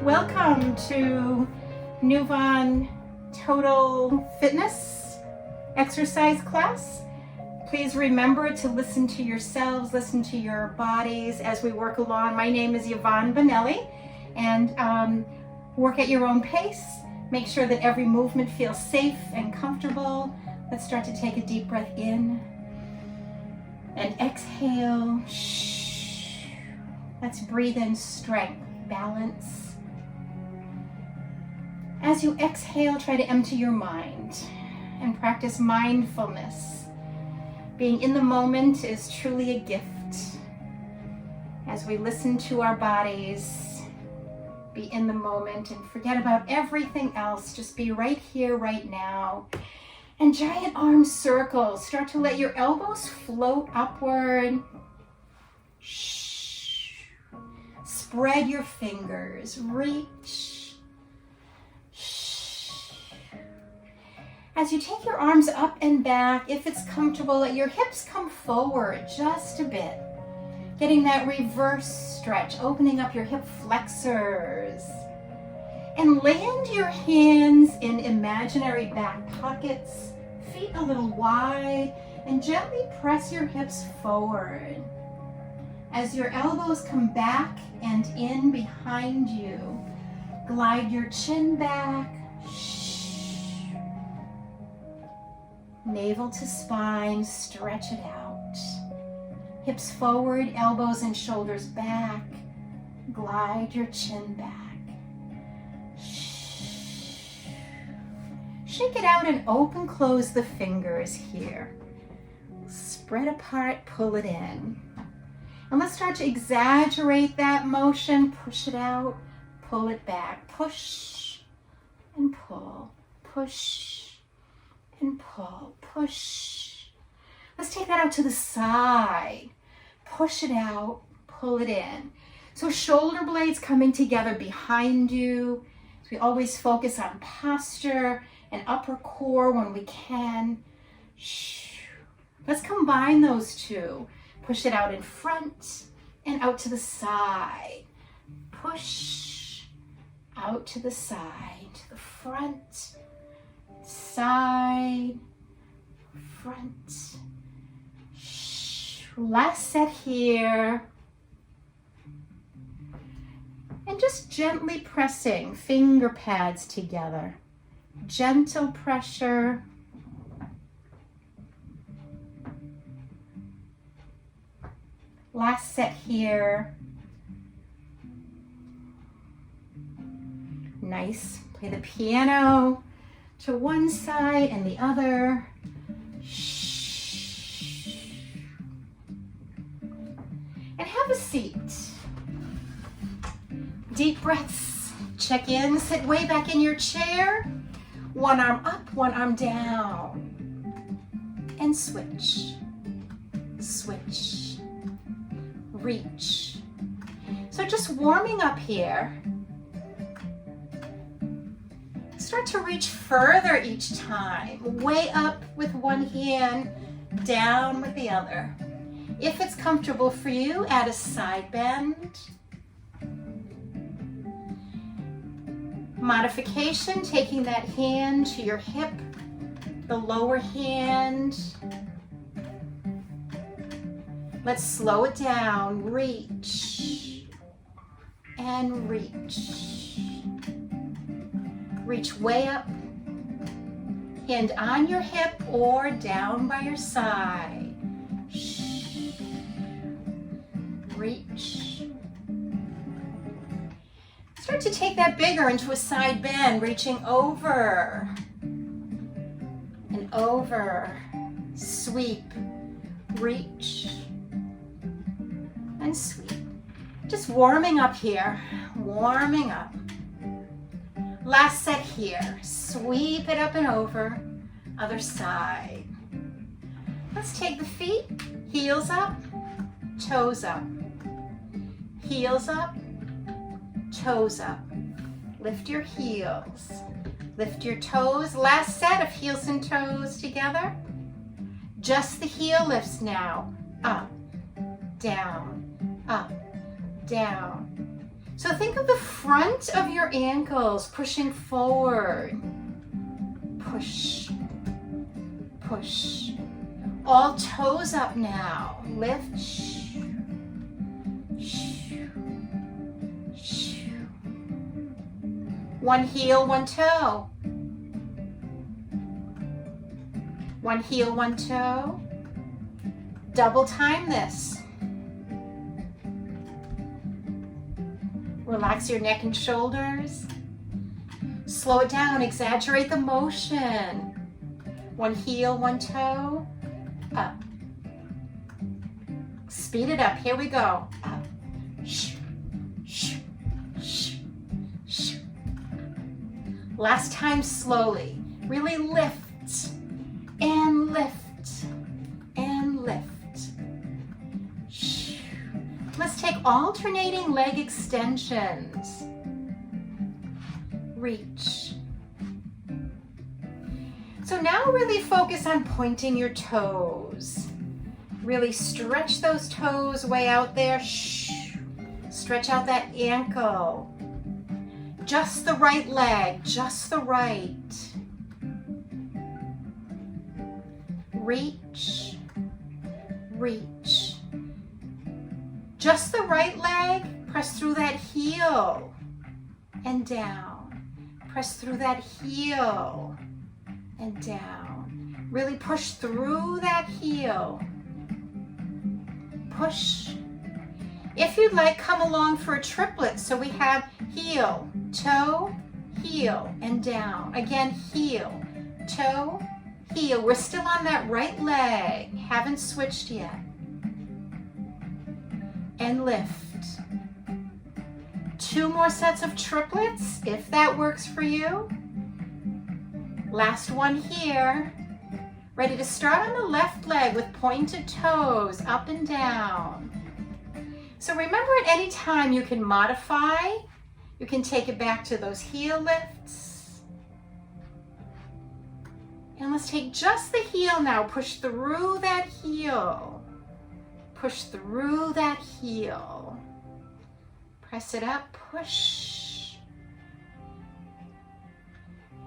Welcome to NouVonne Total Fitness exercise class. Please remember to listen to yourselves, listen to your bodies as we work along. My name is Yvonne Bonelli, and work at your own pace. Make sure that every movement feels safe and comfortable. Let's start to take a deep breath in and exhale. Let's breathe in strength, balance. As you exhale, try to empty your mind and practice mindfulness. Being in the moment is truly a gift. As we listen to our bodies, be in the moment and forget about everything else. Just be right here, right now. And giant arm circles. Start to let your elbows float upward. Spread your fingers. Reach. As you take your arms up and back, if it's comfortable, let your hips come forward just a bit. Getting that reverse stretch, opening up your hip flexors. And land your hands in imaginary back pockets, feet a little wide, and gently press your hips forward. As your elbows come back and in behind you, glide your chin back. Navel to spine, stretch it out. Hips forward, elbows and shoulders back. Glide your chin back. Shake it out and open, close the fingers here. Spread apart, pull it in. And let's start to exaggerate that motion. Push it out, pull it back. Push and pull, push and pull, push. Let's take that out to the side. Push it out, pull it in. So shoulder blades coming together behind you. So we always focus on posture and upper core when we can. Let's combine those two. Push it out in front and out to the side. Push out to the side, to the front, side, front. Last set here. And just gently pressing finger pads together. Gentle pressure. Last set here. Nice. Play the piano to one side and the other. And have a seat. Deep breaths. Check in. Sit way back in your chair. One arm up, one arm down. And switch. Switch. Reach. So just warming up here. Start to reach further each time. Way up with one hand, down with the other. If it's comfortable for you, add a side bend. Modification, taking that hand to your hip, the lower hand. Let's slow it down. Reach and reach. Reach way up. Hand on your hip or down by your side. Reach. Start to take that bigger into a side bend, reaching over and over. Sweep, reach, and sweep. Just warming up here, warming up. Last set here. Sweep it up and over, other side. Let's take the feet, heels up, toes up. Heels up, toes up. Lift your heels. Lift your toes. Last set of heels and toes together. Just the heel lifts now. Up, down, up, down. So think of the front of your ankles pushing forward. Push, push. All toes up now. Lift. One heel, one toe. One heel, one toe. Double time this. Relax your neck and shoulders. Slow it down, exaggerate the motion. One heel, one toe, up. Speed it up, here we go. Up. Shoo, shoo, shoo, shoo. Last time slowly. Really lift and lift and lift. Shoo. Let's take alternating leg extensions. Reach. So now really focus on pointing your toes. Really stretch those toes way out there. Shh. Stretch out that ankle. Just the right leg, just the right. Reach, reach. Just the right leg, press through that heel and down. Press through that heel and down. Really push through that heel. Push. If you'd like, come along for a triplet. So we have heel, toe, heel, and down. Again, heel, toe, heel. We're still on that right leg. Haven't switched yet. And lift. 2 more sets of triplets, if that works for you. Last one here. Ready to start on the left leg with pointed toes, up and down. So remember, at any time you can modify. You can take it back to those heel lifts. And let's take just the heel now. Push through that heel. Push through that heel. Press it up, push.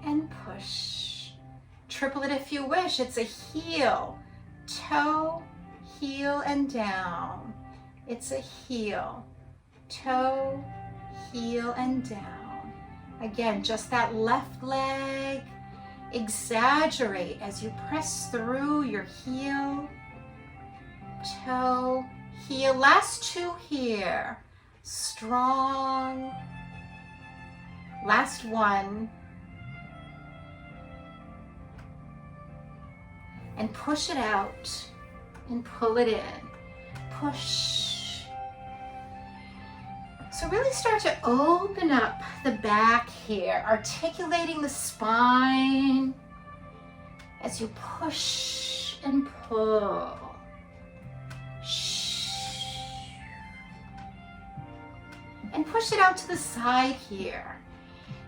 And push. Triplet if you wish. It's a heel, toe, heel, and down. It's a heel, toe, heel, and down. Again, just that left leg. Exaggerate as you press through your heel, toe, heel. Last 2 here. Strong. Last one. And push it out and pull it in. Push. So really start to open up the back here, articulating the spine as you push and pull. And push it out to the side here.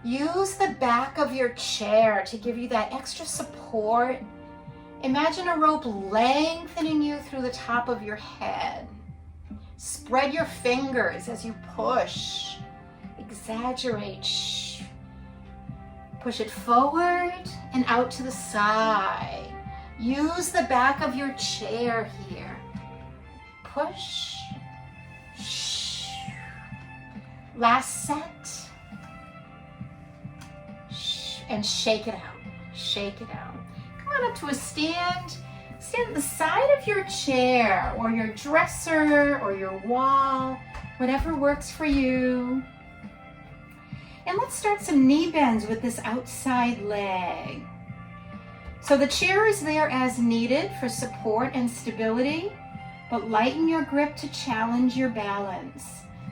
Use the back of your chair to give you that extra support. Imagine a rope lengthening you through the top of your head. Spread your fingers as you push. Exaggerate. Push it forward and out to the side. Use the back of your chair here. Push. Last set. And shake it out. Shake it out. Come on up to a stand. Stand at the side of your chair or your dresser or your wall, whatever works for you. And let's start some knee bends with this outside leg. So the chair is there as needed for support and stability, but lighten your grip to challenge your balance.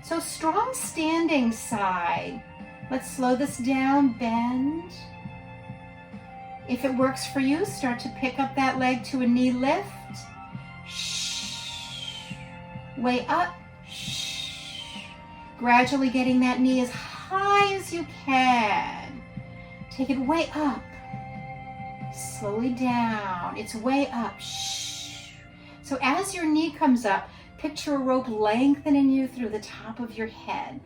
So strong standing side. Let's slow this down, bend. If it works for you, start to pick up that leg to a knee lift. Way up. Gradually getting that knee as high as you can. Take it way up. Slowly down. It's way up. So as your knee comes up, picture a rope lengthening you through the top of your head.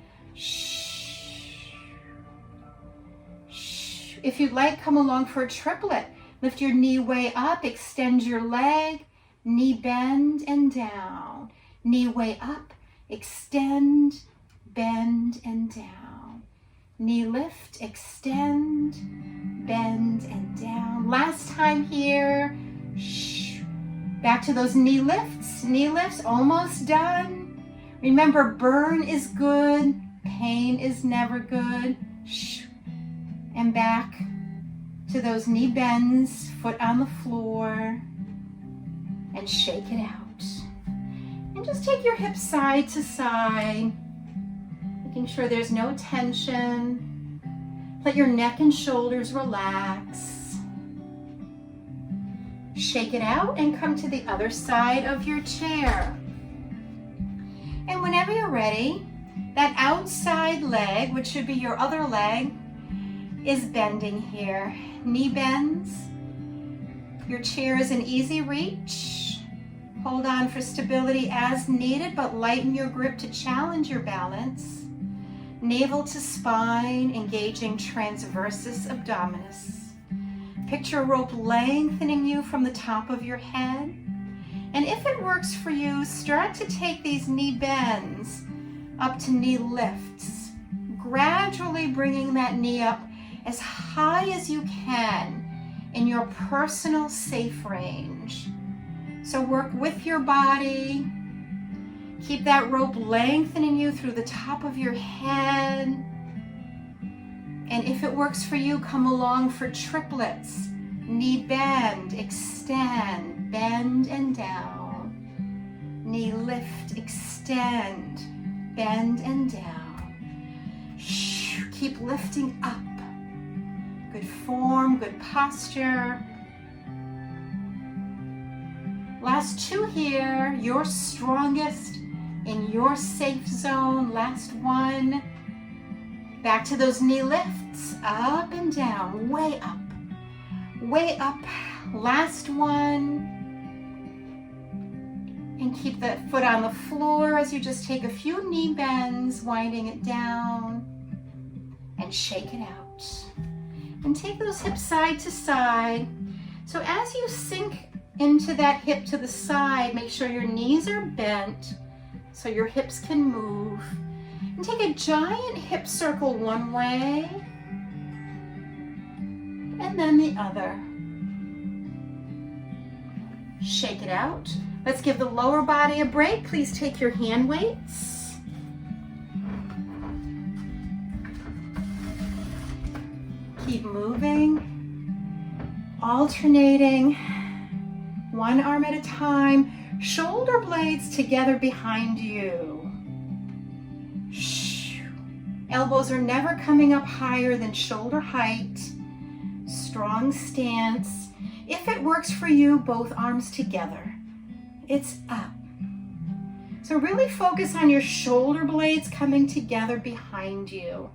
If you'd like, come along for a triplet. Lift your knee way up, extend your leg, knee bend and down. Knee way up, extend, bend and down. Knee lift, extend, bend and down. Last time here. Back to those knee lifts. Knee lifts, almost done. Remember, burn is good, pain is never good. And back to those knee bends, foot on the floor, and shake it out. And just take your hips side to side, making sure there's no tension. Let your neck and shoulders relax. Shake it out and come to the other side of your chair. And whenever you're ready, that outside leg, which should be your other leg, is bending here. Knee bends. Your chair is an easy reach. Hold on for stability as needed, but lighten your grip to challenge your balance. Navel to spine, engaging transversus abdominis. Picture a rope lengthening you from the top of your head. And if it works for you, start to take these knee bends up to knee lifts, gradually bringing that knee up as high as you can in your personal safe range. So work with your body. Keep that rope lengthening you through the top of your head. And if it works for you, come along for triplets. Knee bend, extend, bend and down. Knee lift, extend, bend and down. Keep lifting up. Good form, good posture. Last two here, your strongest in your safe zone. Last one. Back to those knee lifts, up and down, way up, way up. Last one. And keep that foot on the floor as you just take a few knee bends, winding it down, and shake it out. And take those hips side to side. So as you sink into that hip to the side, make sure your knees are bent so your hips can move. And take a giant hip circle one way and then the other. Shake it out. Let's give the lower body a break. Please take your hand weights. Keep moving, alternating, one arm at a time, shoulder blades together behind you. Elbows are never coming up higher than shoulder height. Strong stance. If it works for you, both arms together. It's up. So really focus on your shoulder blades coming together behind you.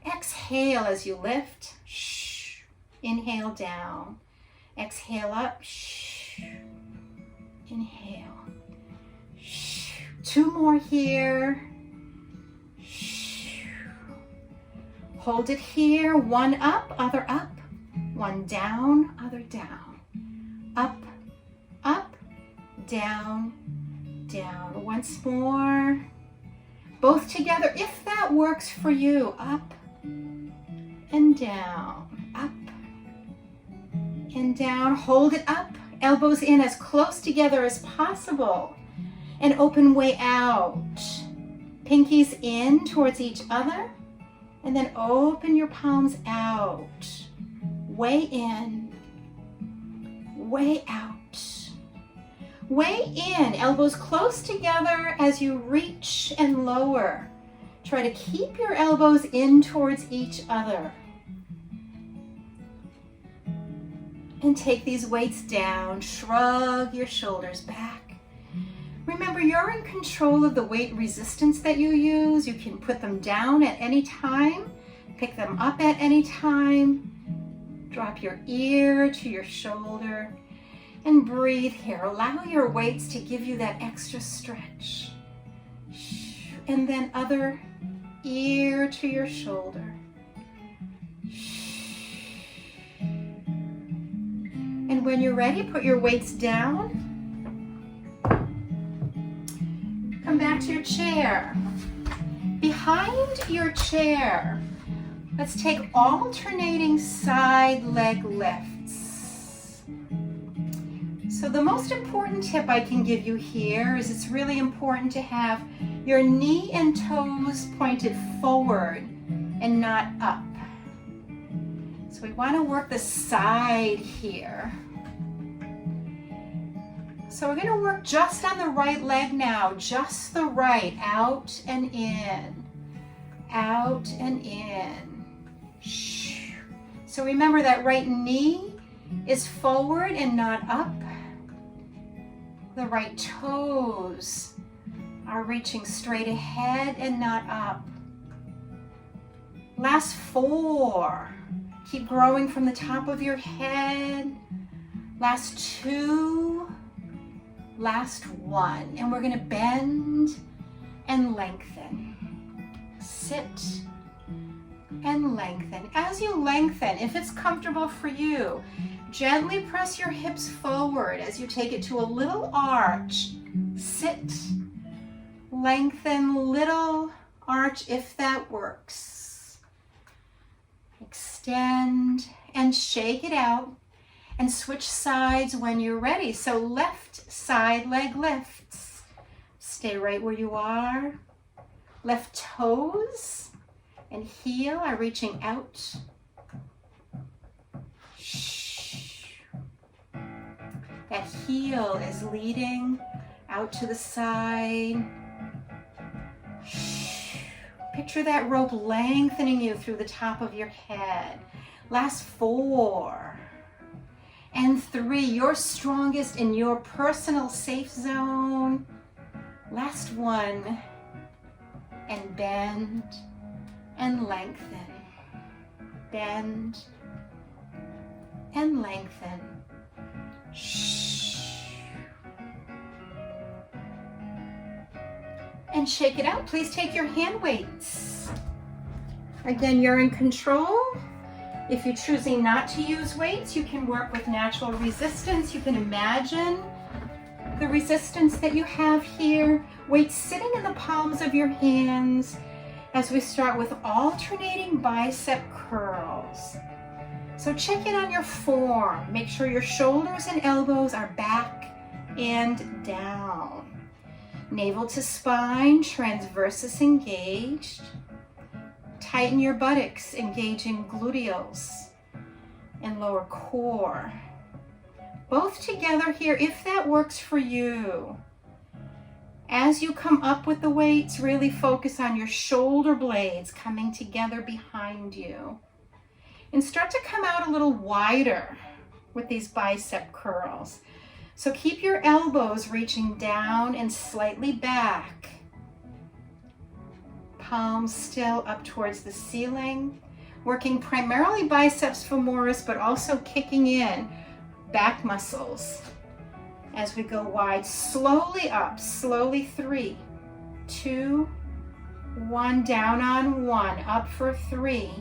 Exhale as you lift. Inhale down. Exhale up. Inhale. Two more here. Hold it here. One up, other up. One down, other down. Up, up, down, down. Once more. Both together, if that works for you. Up and down. Up and down. Hold it up. Elbows in as close together as possible. And open way out. Pinkies in towards each other. And then open your palms out. Way in. Way out. Way in. Elbows close together as you reach and lower. Try to keep your elbows in towards each other. And take these weights down. Shrug your shoulders back. Remember, you're in control of the weight resistance that you use. You can put them down at any time, pick them up at any time. Drop your ear to your shoulder and breathe here. Allow your weights to give you that extra stretch. and then other ear to your shoulder. And when you're ready, put your weights down. Come back to your chair. Behind your chair, let's take alternating side leg lifts. So the most important tip I can give you here is it's really important to have your knee and toes pointed forward and not up. So we want to work the side here. So we're going to work just on the right leg now, just the right, out and in, out and in. So remember that right knee is forward and not up. The right toes are reaching straight ahead and not up. Last 4. Keep growing from the top of your head. Last 2. Last 1. And we're going to bend and lengthen. Sit and lengthen. As you lengthen, if it's comfortable for you, gently press your hips forward as you take it to a little arch. Sit, lengthen, little arch if that works. Extend and shake it out and switch sides when you're ready. So left side leg lifts. Stay right where you are. Left toes and heel are reaching out. That heel is leading out to the side. Picture that rope lengthening you through the top of your head. Last 4 and 3. You're strongest in your personal safe zone. Last 1 and bend and lengthen. Bend and lengthen. And shake it out. Please take your hand weights. Again, you're in control. If you're choosing not to use weights, you can work with natural resistance. You can imagine the resistance that you have here. Weights sitting in the palms of your hands as we start with alternating bicep curls. So check in on your form. Make sure your shoulders and elbows are back and down. Navel to spine, transversus engaged. Tighten your buttocks, engaging gluteals and lower core. Both together here, if that works for you. As you come up with the weights, really focus on your shoulder blades coming together behind you. And start to come out a little wider with these bicep curls. So keep your elbows reaching down and slightly back. Palms still up towards the ceiling. Working primarily biceps femoris, but also kicking in back muscles. As we go wide, slowly up, slowly 3, 2, 1, down on 1, up for 3,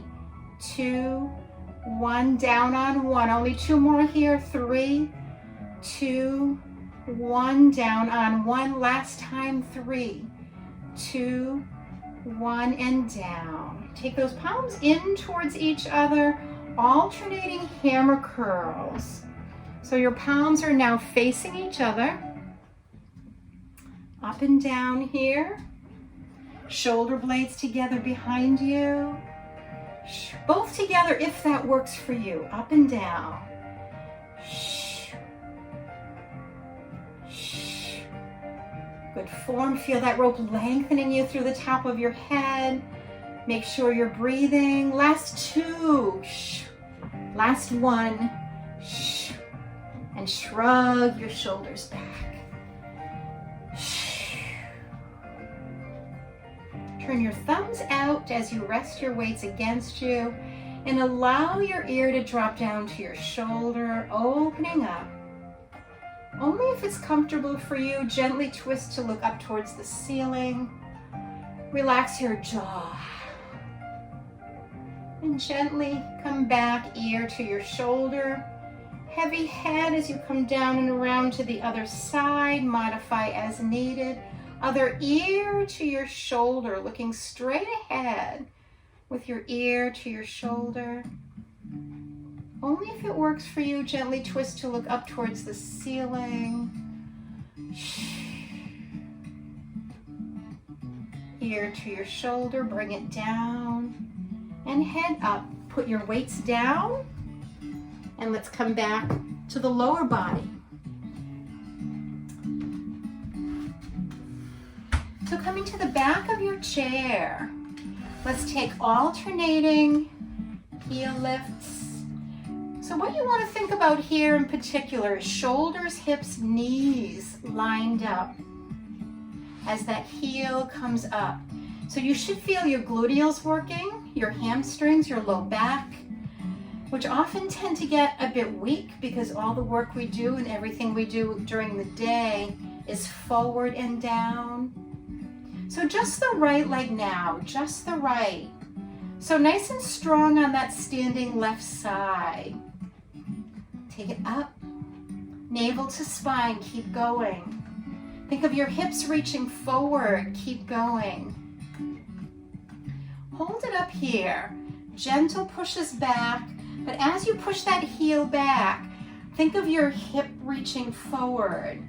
2, 1, down on 1, only 2 more here, 3, 2, 1, down on 1, last time, 3, 2, 1, and down. Take those palms in towards each other, alternating hammer curls. So your palms are now facing each other, up and down here, shoulder blades together behind you, both together if that works for you, up and down. Good form. Feel that rope lengthening you through the top of your head. Make sure you're breathing. Last 2. Last 1. And shrug your shoulders back. Turn your thumbs out as you rest your weights against you and allow your ear to drop down to your shoulder, opening up. Only if it's comfortable for you, gently twist to look up towards the ceiling. Relax your jaw. And gently come back, ear to your shoulder. Heavy head as you come down and around to the other side. Modify as needed. Other ear to your shoulder, looking straight ahead with your ear to your shoulder. Only if it works for you, gently twist to look up towards the ceiling. Ear to your shoulder, bring it down and head up. Put your weights down and let's come back to the lower body. So coming to the back of your chair, let's take alternating heel lifts. So what you want to think about here in particular is shoulders, hips, knees lined up as that heel comes up. So you should feel your gluteals working, your hamstrings, your low back, which often tend to get a bit weak because all the work we do and everything we do during the day is forward and down. So just the right leg now, just the right. So nice and strong on that standing left side. Take it up, navel to spine, keep going. Think of your hips reaching forward, keep going. Hold it up here. Gentle pushes back, but as you push that heel back, think of your hip reaching forward.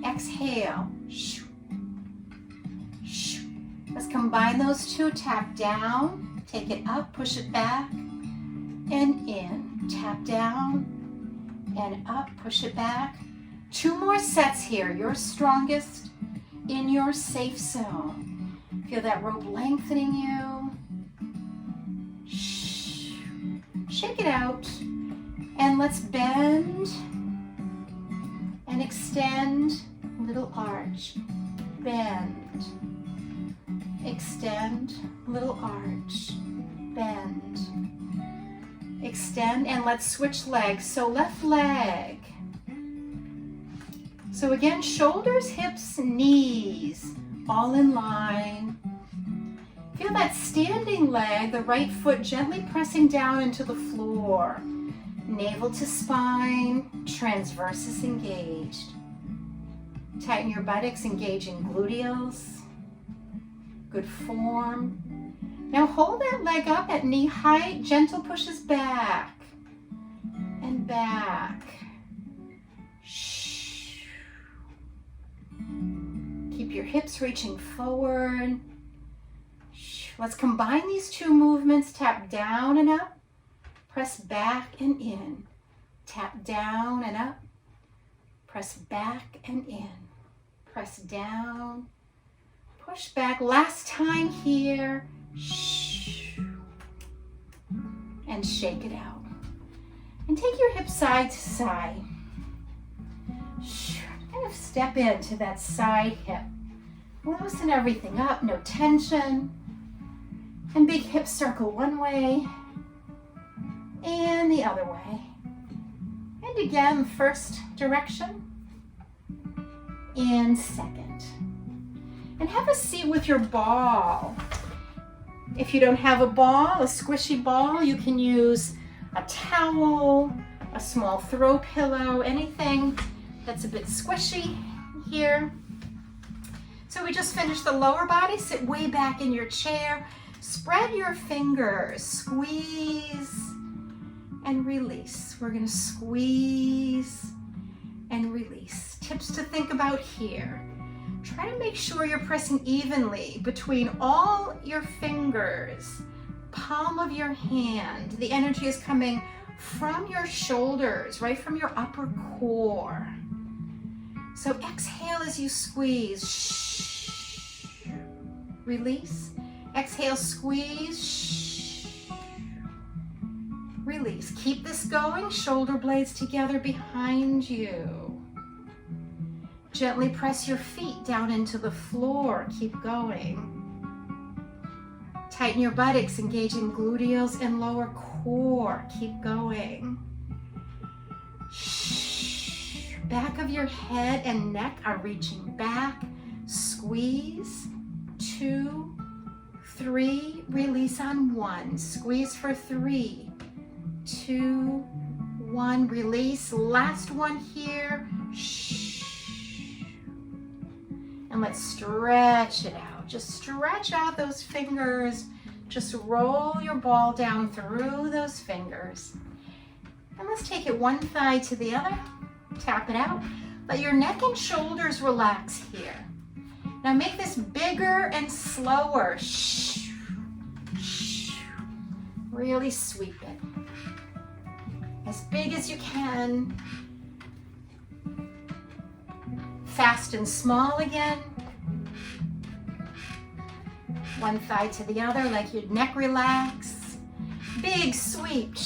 Exhale. Let's combine those two. Tap down, take it up, push it back, and in. Tap down and up, push it back. 2 more sets here. Your strongest in your safe zone. Feel that rope lengthening you. Shake it out. And let's bend and extend. Little arch. Bend. Extend. Little arch. Bend. Extend, and let's switch legs. So left leg. So again, shoulders, hips, knees, all in line. Feel that standing leg, the right foot gently pressing down into the floor. Navel to spine, transversus engaged. Tighten your buttocks, engaging gluteals. Good form. Now hold that leg up at knee height, gentle pushes back and back. Keep your hips reaching forward. Let's combine these 2 movements. Tap down and up, press back and in. Tap down and up, press back and in. Press down, push back. Last time here. And shake it out. And take your hips side to side. Kind of step into that side hip. Loosen everything up, no tension. And big hip circle one way and the other way. And again, first direction and second. And have a seat with your ball. If you don't have a ball, a squishy ball, you can use a towel, a small throw pillow, anything that's a bit squishy here. So we just finished the lower body. Sit way back in your chair. Spread your fingers. Squeeze and release. We're going to squeeze and release. Tips to think about here. Try to make sure you're pressing evenly between all your fingers, palm of your hand. The energy is coming from your shoulders, right from your upper core. So exhale as you squeeze. Release. Exhale, squeeze. Release. Keep this going. Shoulder blades together behind you. Gently press your feet down into the floor. Keep going. Tighten your buttocks, engaging gluteals and lower core. Keep going. Back of your head and neck are reaching back. Squeeze. 2, 3, release on 1. Squeeze for 3, 2, 1, release. Last one here. And let's stretch it out. Just stretch out those fingers. Just roll your ball down through those fingers. And let's take it one thigh to the other. Tap it out. Let your neck and shoulders relax here. Now make this bigger and slower. Really sweep it. As big as you can. Fast and small again. One thigh to the other, like your neck relax. Big sweep.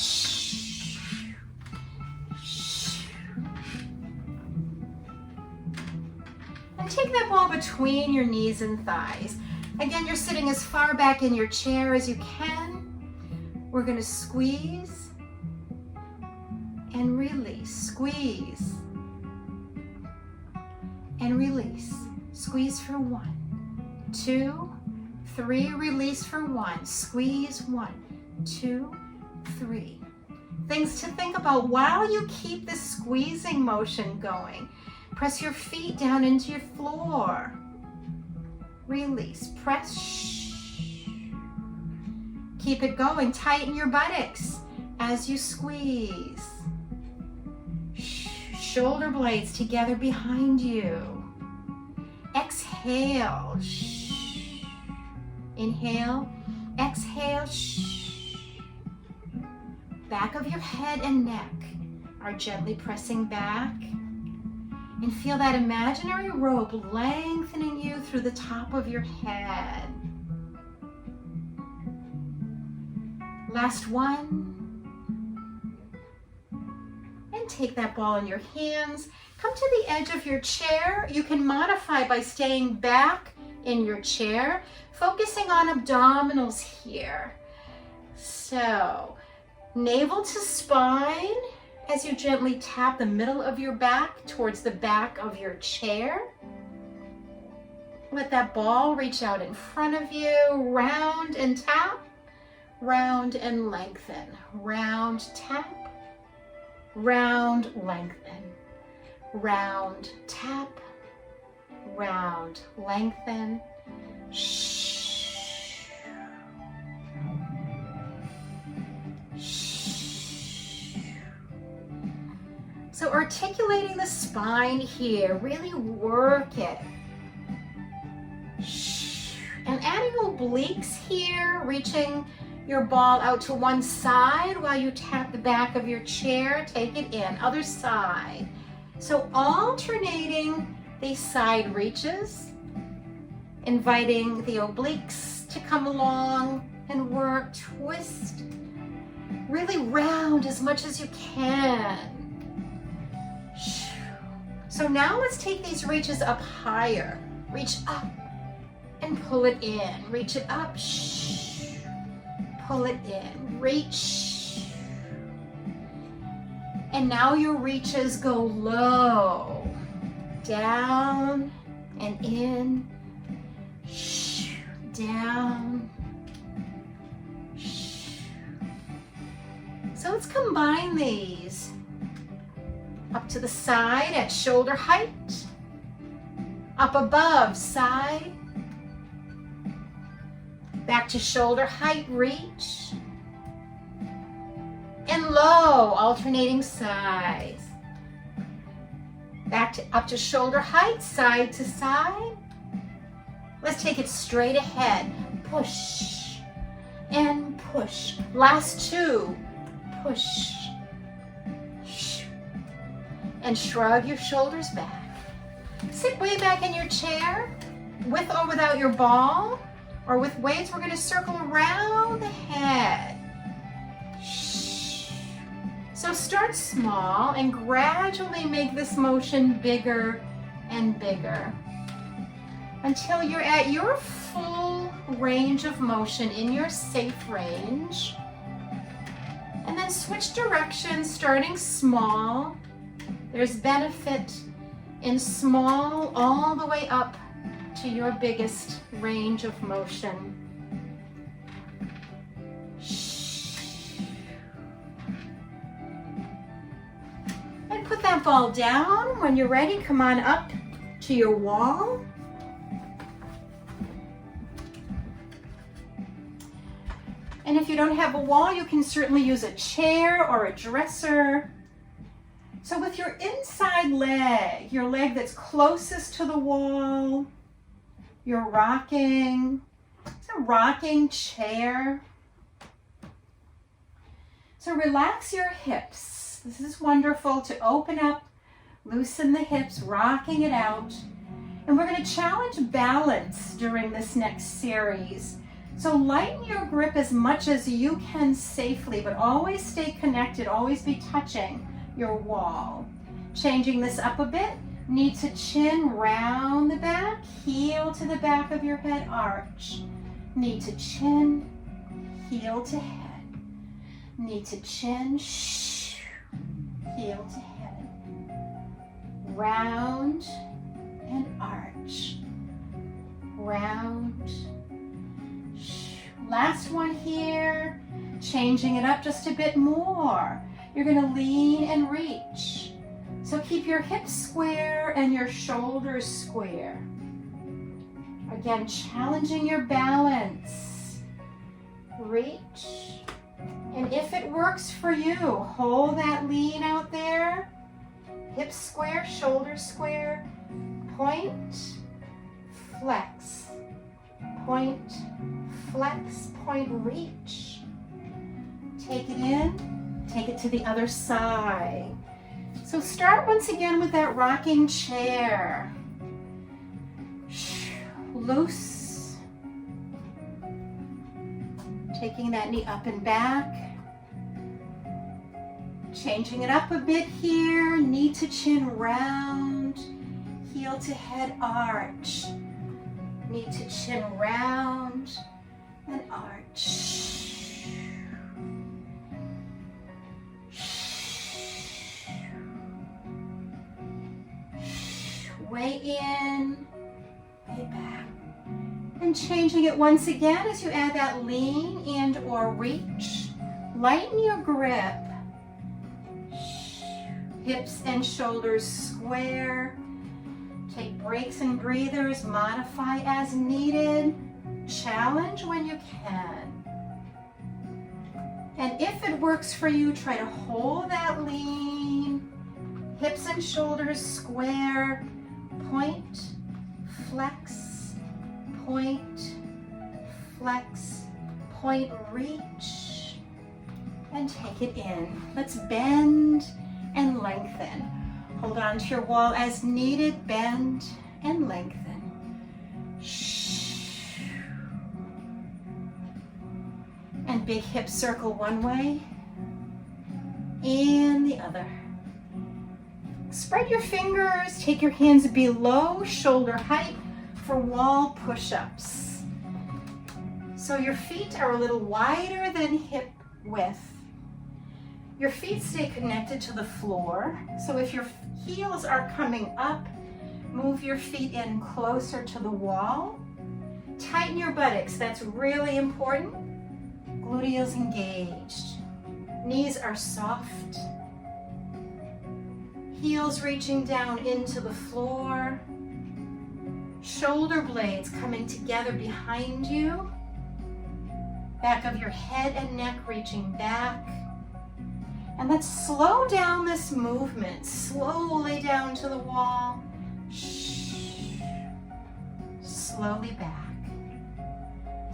And take that ball between your knees and thighs. Again, you're sitting as far back in your chair as you can. We're going to squeeze and release. Squeeze and release. Squeeze for 1, 2, 3, release for 1. Squeeze 1, 2, 3. Things to think about while you keep this squeezing motion going. Press your feet down into your floor. Release, press. Keep it going. Tighten your buttocks as you squeeze. Shoulder blades together behind you. Exhale. Inhale. Exhale. Back of your head and neck are gently pressing back. And feel that imaginary rope lengthening you through the top of your head. Last one. And take that ball in your hands. Come to the edge of your chair. You can modify by staying back in your chair, focusing on abdominals here. So, navel to spine as you gently tap the middle of your back towards the back of your chair. Let that ball reach out in front of you. Round and tap. Round and lengthen. Round, tap. Round, lengthen. Round, tap. Round, lengthen. So articulating the spine here, really work it. And adding obliques here, reaching your ball out to one side while you tap the back of your chair. Take it in, other side. So alternating these side reaches, inviting the obliques to come along and work, twist, really round as much as you can. So now let's take these reaches up higher. Reach up and pull it in. Reach it up, pull it in, reach. And now your reaches go low, down and in, down. So let's combine these. Up to the side at shoulder height, up above, side, back to shoulder height, reach, and low, alternating sides. Back to up to shoulder height, side to side. Let's take it straight ahead, push and push. Last two, push. And shrug your shoulders back. Sit way back in your chair, with or without your ball, or with weights. We're going to circle around the head. So start small and gradually make this motion bigger and bigger until you're at your full range of motion, in your safe range. And then switch directions, starting small. There's benefit in small all the way up to your biggest range of motion. And put that ball down. When you're ready, come on up to your wall. And if you don't have a wall, you can certainly use a chair or a dresser. So with your inside leg, your leg that's closest to the wall, you're rocking. It's a rocking chair. So relax your hips. This is wonderful to open up, loosen the hips, rocking it out. And we're going to challenge balance during this next series. So lighten your grip as much as you can safely, but always stay connected, always be touching your wall. Changing this up a bit, knee to chin, round the back, heel to the back of your head, arch. Knee to chin, heel to head. Knee to chin, heel to head. Round and arch. Round. Last one here, changing it up just a bit more. You're going to lean and reach. So keep your hips square and your shoulders square. Again, challenging your balance. Reach. And if it works for you, hold that lean out there. Hips square, shoulders square. Point, flex. Point, flex, point, reach. Take it in, take it to the other side. So start once again with that rocking chair. Loose. Taking that knee up and back. Changing it up a bit here. Knee to chin, round. Heel to head, arch. Knee to chin, round and arch. Way in, way back. And changing it once again as you add that lean and or reach. Lighten your grip. Hips and shoulders square. Take breaks and breathers, modify as needed, challenge when you can. And if it works for you, try to hold that lean, hips and shoulders square, point, flex, point, flex, point, reach, and take it in. Let's bend and lengthen. Hold on to your wall as needed, bend and lengthen. And big hip circle one way and the other. Spread your fingers, take your hands below shoulder height for wall push-ups. So your feet are a little wider than hip width. Your feet stay connected to the floor. So if your heels are coming up, move your feet in closer to the wall. Tighten your buttocks, that's really important. Gluteals engaged. Knees are soft. Heels reaching down into the floor. Shoulder blades coming together behind you. Back of your head and neck reaching back. And let's slow down this movement, slowly down to the wall. Slowly back,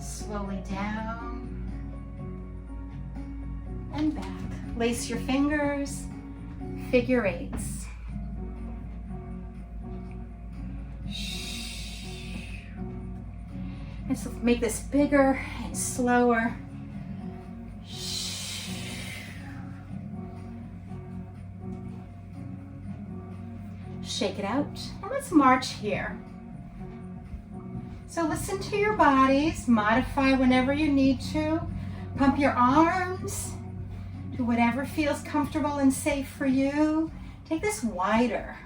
slowly down and back. Lace your fingers, figure eights. And so make this bigger and slower. Shake it out, and let's march here. So listen to your bodies, modify whenever you need to. Pump your arms, do whatever feels comfortable and safe for you. Take this wider.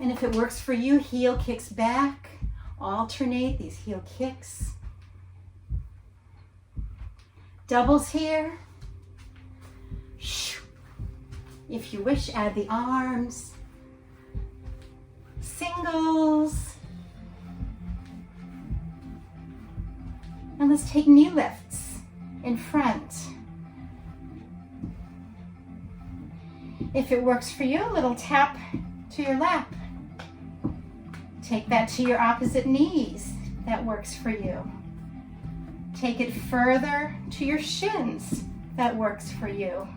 And if it works for you, heel kicks back. Alternate these heel kicks. Doubles here. If you wish, add the arms. Singles. And let's take knee lifts in front. If it works for you, a little tap to your lap. Take that to your opposite knees. That works for you. Take it further to your shins. That works for you.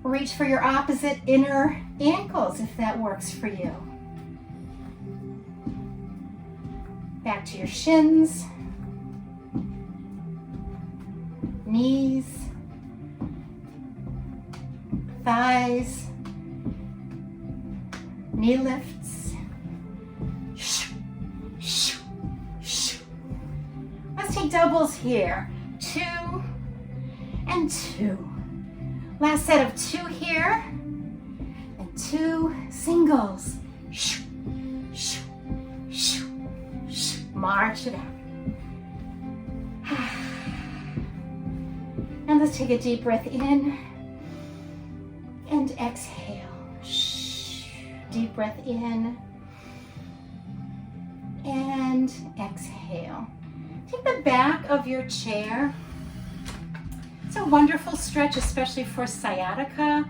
Reach for your opposite inner ankles if that works for you. Back to your shins, knees, thighs, knee lifts. Let's take doubles here. 2 and 2. Last set of 2 here and 2 singles. March it out. And let's take a deep breath in and exhale. Deep breath in and exhale. Take the back of your chair. It's a wonderful stretch, especially for sciatica,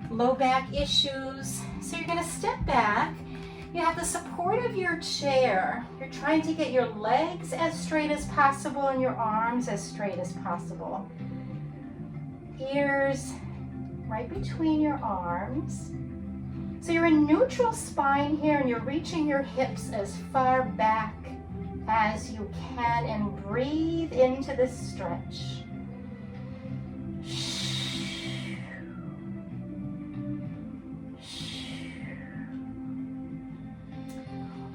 low back issues. So you're going to step back. You have the support of your chair. You're trying to get your legs as straight as possible and your arms as straight as possible. Ears right between your arms. So you're in neutral spine here and you're reaching your hips as far back as you can and breathe into this stretch.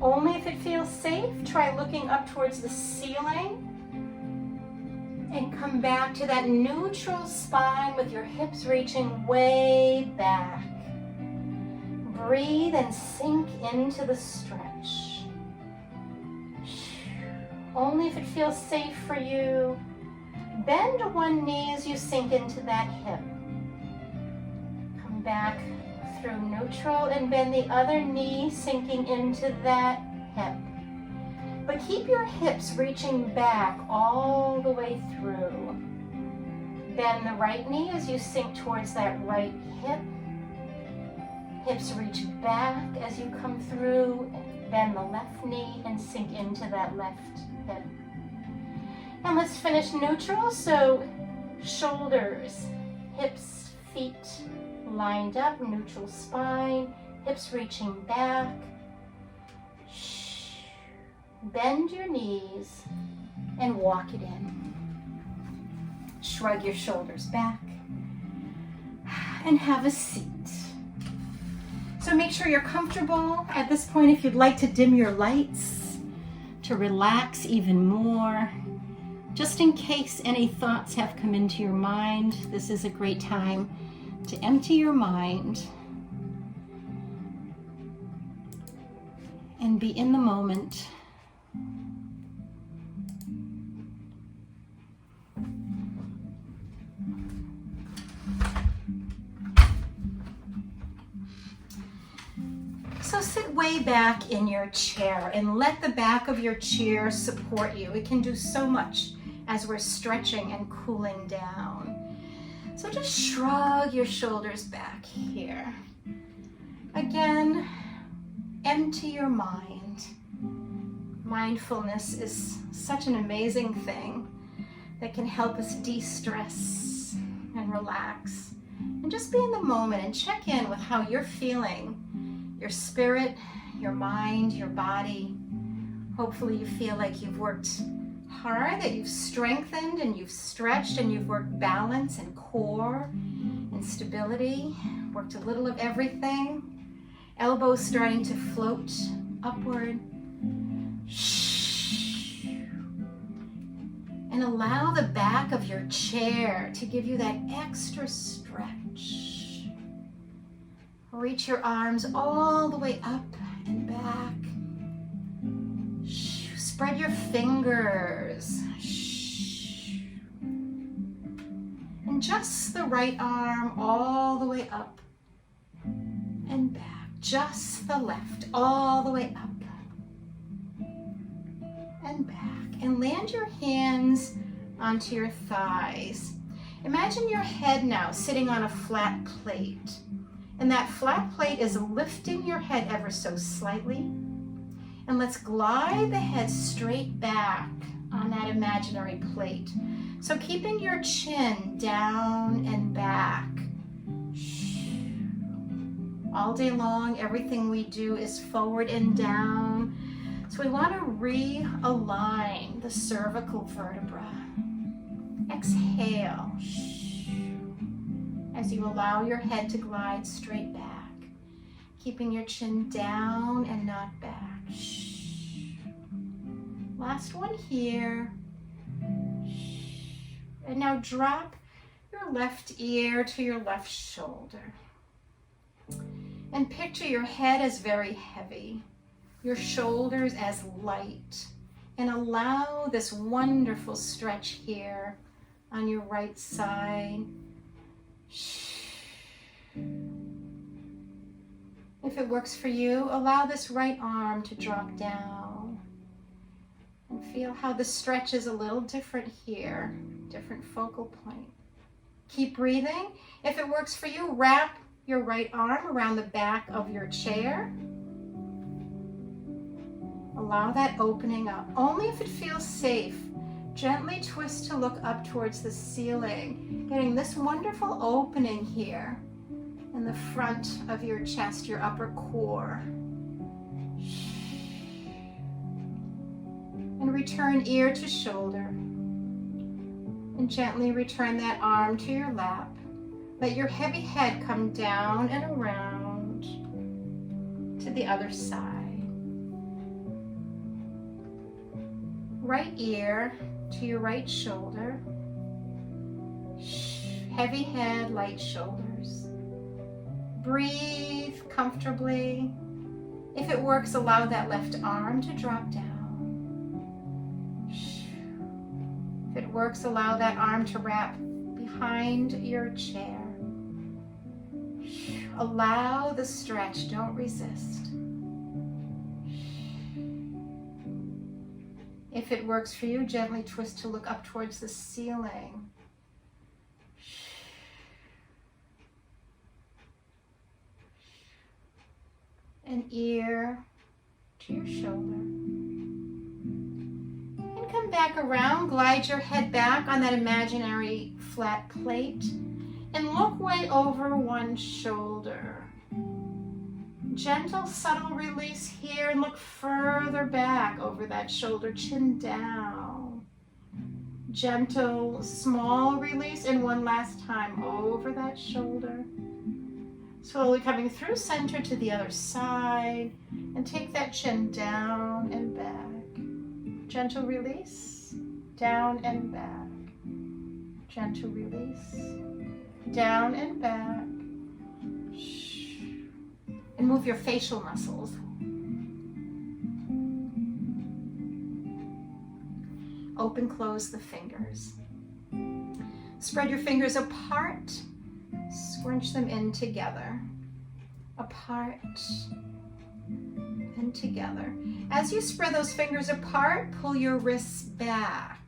Only if it feels safe, try looking up towards the ceiling and come back to that neutral spine with your hips reaching way back. Breathe and sink into the stretch. Only if it feels safe for you, bend one knee as you sink into that hip. Come back through neutral and bend the other knee, sinking into that hip. But keep your hips reaching back all the way through. Bend the right knee as you sink towards that right hip. Hips reach back as you come through. Bend the left knee and sink into that left hip. And let's finish neutral. So shoulders, hips, feet lined up, neutral spine, hips reaching back. Bend your knees and walk it in. Shrug your shoulders back and have a seat. So make sure you're comfortable. At this point, if you'd like to dim your lights to relax even more, just in case any thoughts have come into your mind, this is a great time to empty your mind and be in the moment. So sit way back in your chair and let the back of your chair support you. It can do so much as we're stretching and cooling down. So just shrug your shoulders back here. Again, empty your mind. Mindfulness is such an amazing thing that can help us de-stress and relax. And just be in the moment and check in with how you're feeling. Your spirit, your mind, your body. Hopefully you feel like you've worked hard, that you've strengthened and you've stretched and you've worked balance and core and stability, worked a little of everything. Elbows starting to float upward. And allow the back of your chair to give you that extra stretch. Reach your arms all the way up and back. Spread your fingers. And just the right arm all the way up and back. Just the left all the way up and back. And land your hands onto your thighs. Imagine your head now sitting on a flat plate. And that flat plate is lifting your head ever so slightly. And let's glide the head straight back on that imaginary plate. So keeping your chin down and back. All day long, everything we do is forward and down. So we want to realign the cervical vertebra. Exhale. As you allow your head to glide straight back, keeping your chin down and not back. Last one here. And now drop your left ear to your left shoulder. And picture your head as very heavy, your shoulders as light. And allow this wonderful stretch here on your right side. If it works for you, allow this right arm to drop down. And feel how the stretch is a little different here, different focal point. Keep breathing. If it works for you, wrap your right arm around the back of your chair. Allow that opening up. Only if it feels safe. Gently twist to look up towards the ceiling, getting this wonderful opening here in the front of your chest, your upper core. And return ear to shoulder. And gently return that arm to your lap. Let your heavy head come down and around to the other side. Right ear to your right shoulder. Heavy head, light shoulders. Breathe comfortably. If it works, allow that left arm to drop down. If it works, allow that arm to wrap behind your chair. Allow the stretch, don't resist. If it works for you, gently twist to look up towards the ceiling. An ear to your shoulder. And come back around, glide your head back on that imaginary flat plate and look way over one shoulder. Gentle, subtle release here and look further back over that shoulder, chin down. Gentle, small release and one last time over that shoulder. Slowly coming through center to the other side and take that chin down and back. Gentle release, down and back. Gentle release, down and back. And move your facial muscles. Open, close the fingers. Spread your fingers apart. Scrunch them in together. Apart and together. As you spread those fingers apart, pull your wrists back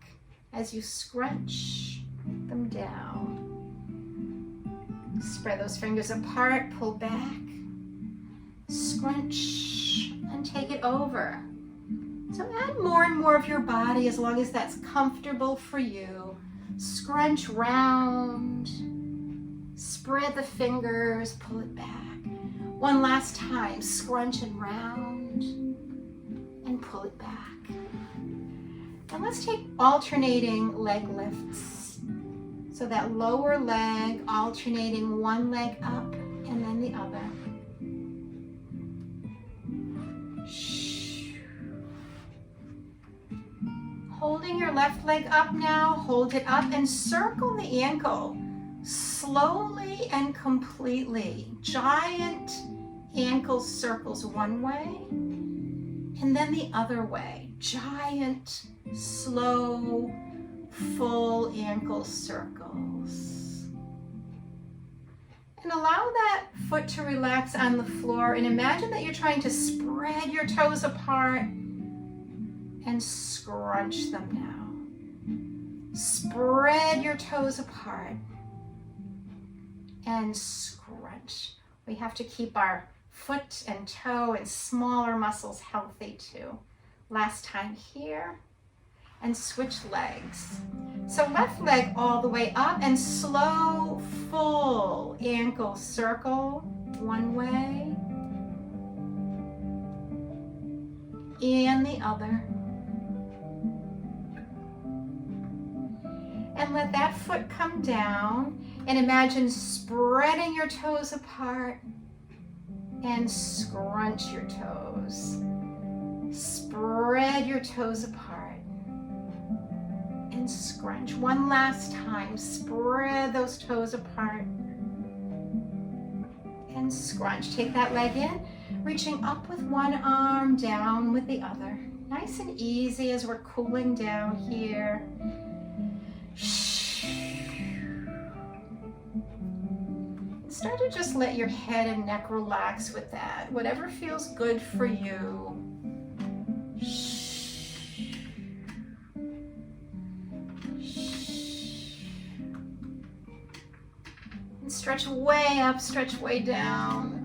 as you scrunch them down. Spread those fingers apart, pull back, scrunch, and take it over. So add more and more of your body as long as that's comfortable for you. Scrunch round, spread the fingers, pull it back. One last time, scrunch and round, and pull it back. And let's take alternating leg lifts. So that lower leg alternating one leg up and then the other. Holding your left leg up now, hold it up and circle the ankle. Slowly and completely. Giant ankle circles one way and then the other way. Giant, slow, full ankle circles. And allow that foot to relax on the floor, and imagine that you're trying to spread your toes apart and scrunch them now. Spread your toes apart and scrunch. We have to keep our foot and toe and smaller muscles healthy too. Last time here, and switch legs. So left leg all the way up and slow, full ankle circle one way and the other. And let that foot come down, and imagine spreading your toes apart and scrunch your toes. Spread your toes apart and scrunch. One last time, spread those toes apart and scrunch. Take that leg in, reaching up with one arm, down with the other. Nice and easy as we're cooling down here. Start to just let your head and neck relax with that. Whatever feels good for you. And stretch way up, stretch way down.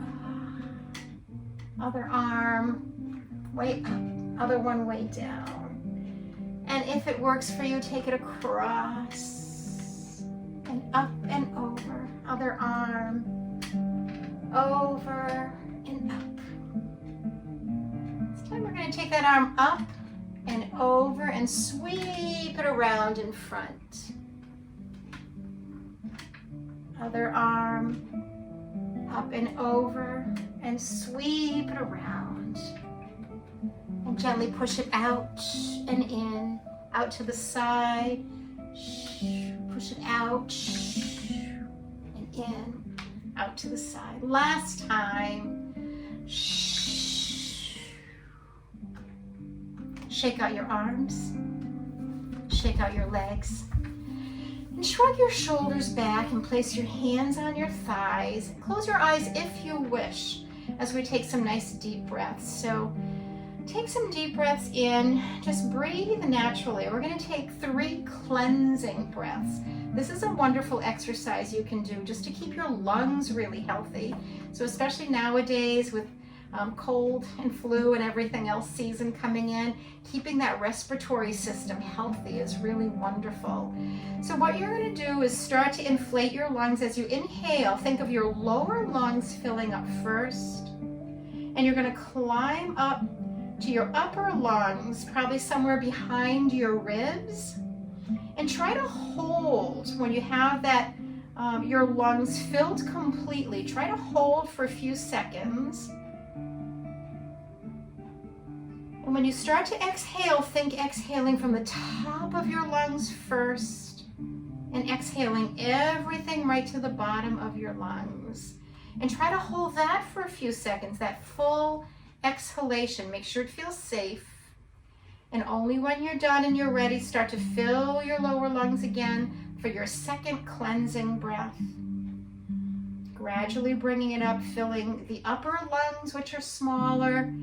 Other arm, way up, other one way down. And if it works for you, take it across and up and over. Other arm, over and up. This time we're going to take that arm up and over and sweep it around in front. Other arm, up and over and sweep it around. And gently push it out and in, out to the side. Push it out. In, out to the side. Last time. Shake out your arms. Shake out your legs. And shrug your shoulders back and place your hands on your thighs. Close your eyes if you wish as we take some nice deep breaths. So take some deep breaths in. Just breathe naturally. We're going to take 3 cleansing breaths. This is a wonderful exercise you can do just to keep your lungs really healthy. So especially nowadays with cold and flu and everything else season coming in, keeping that respiratory system healthy is really wonderful. So what you're going to do is start to inflate your lungs as you inhale. Think of your lower lungs filling up first, and you're going to climb up to your upper lungs, probably somewhere behind your ribs. And try to hold when you have that, your lungs filled completely. Try to hold for a few seconds. And when you start to exhale, think exhaling from the top of your lungs first and exhaling everything right to the bottom of your lungs. And try to hold that for a few seconds, that full exhalation. Make sure it feels safe. And only when you're done and you're ready, start to fill your lower lungs again for your second cleansing breath. Gradually bringing it up, filling the upper lungs, which are smaller,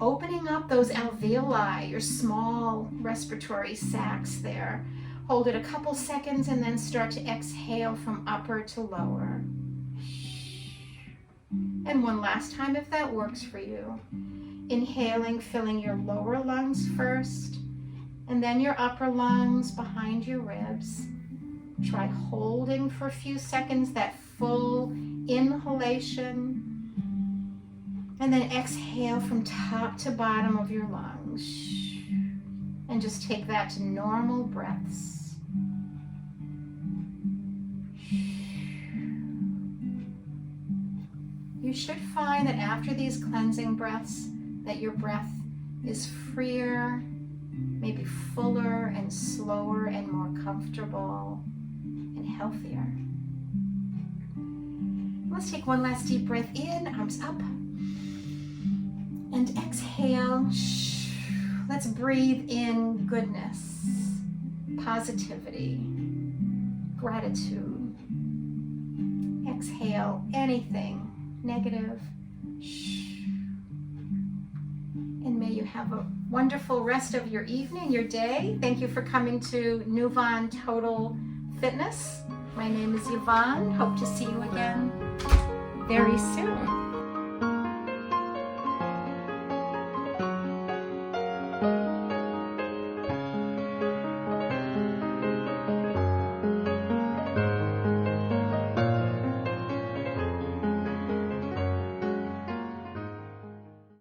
opening up those alveoli, your small respiratory sacs there. Hold it a couple seconds and then start to exhale from upper to lower. And one last time if that works for you. Inhaling, filling your lower lungs first, and then your upper lungs behind your ribs. Try holding for a few seconds that full inhalation, and then exhale from top to bottom of your lungs. And just take that to normal breaths. You should find that after these cleansing breaths, that your breath is freer, maybe fuller and slower and more comfortable and healthier. Let's take one last deep breath in, arms up. And exhale. Let's breathe in goodness, positivity, gratitude. Exhale anything negative. And may you have a wonderful rest of your evening, your day. Thank you for coming to NouVonne Total Fitness. My name is NouVonne. Hope to see you again very soon.